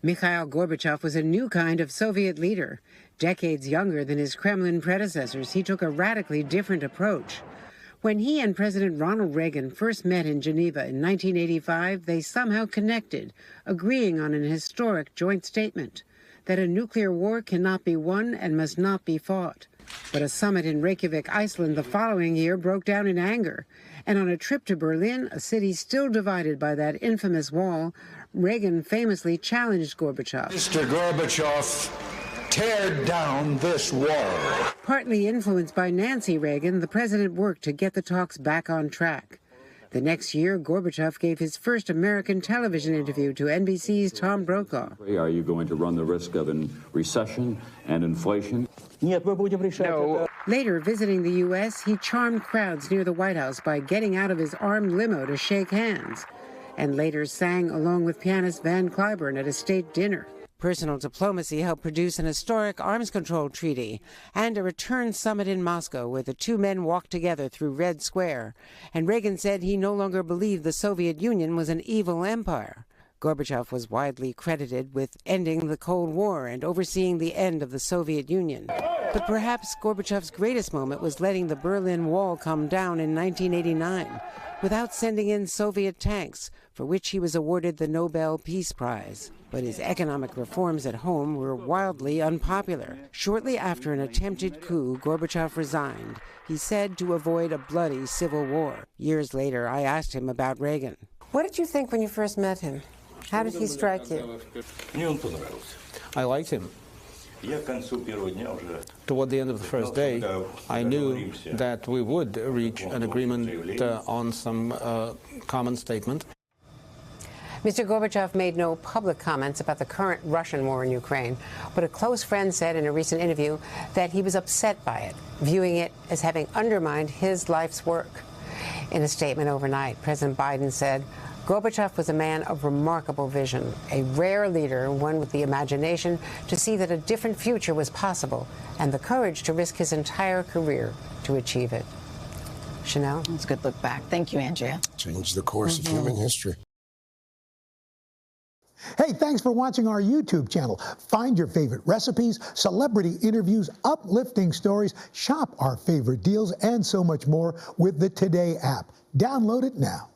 Mikhail Gorbachev was a new kind of Soviet leader. Decades younger than his Kremlin predecessors, he took a radically different approach. When he and President Ronald Reagan first met in Geneva in 1985, they somehow connected, agreeing on an historic joint statement that a nuclear war cannot be won and must not be fought. But a summit in Reykjavik, Iceland, the following year broke down in anger. And on a trip to Berlin, a city still divided by that infamous wall, Reagan famously challenged Gorbachev. Mr. Gorbachev, tear down this wall. Partly influenced by Nancy Reagan, the president worked to get the talks back on track. The next year, Gorbachev gave his first American television interview to NBC's Tom Brokaw. Are you going to run the risk of recession and inflation? No. Later, visiting the U.S., he charmed crowds near the White House by getting out of his armed limo to shake hands, and later sang along with pianist Van Cliburn at a state dinner. Personal diplomacy helped produce an historic arms control treaty and a return summit in Moscow where the two men walked together through Red Square. And Reagan said he no longer believed the Soviet Union was an evil empire. Gorbachev was widely credited with ending the Cold War and overseeing the end of the Soviet Union. But perhaps Gorbachev's greatest moment was letting the Berlin Wall come down in 1989 without sending in Soviet tanks, for which he was awarded the Nobel Peace Prize. But his economic reforms at home were wildly unpopular. Shortly after an attempted coup, Gorbachev resigned, he said, to avoid a bloody civil war. Years later, I asked him about Reagan. What did you think when you first met him? How did he strike you? I liked him. Toward the end of the first day, I knew that we would reach an agreement on some common statement. Mr. Gorbachev made no public comments about the current Russian war in Ukraine, but a close friend said in a recent interview that he was upset by it, viewing it as having undermined his life's work. In a statement overnight, President Biden said, Gorbachev was a man of remarkable vision, a rare leader, one with the imagination to see that a different future was possible, and the courage to risk his entire career to achieve it. Chanel? That's a good look back. Thank you, Andrea. Changed the course of human history. Hey, thanks for watching our YouTube channel. Find your favorite recipes, celebrity interviews, uplifting stories, shop our favorite deals, and so much more with the Today app. Download it now.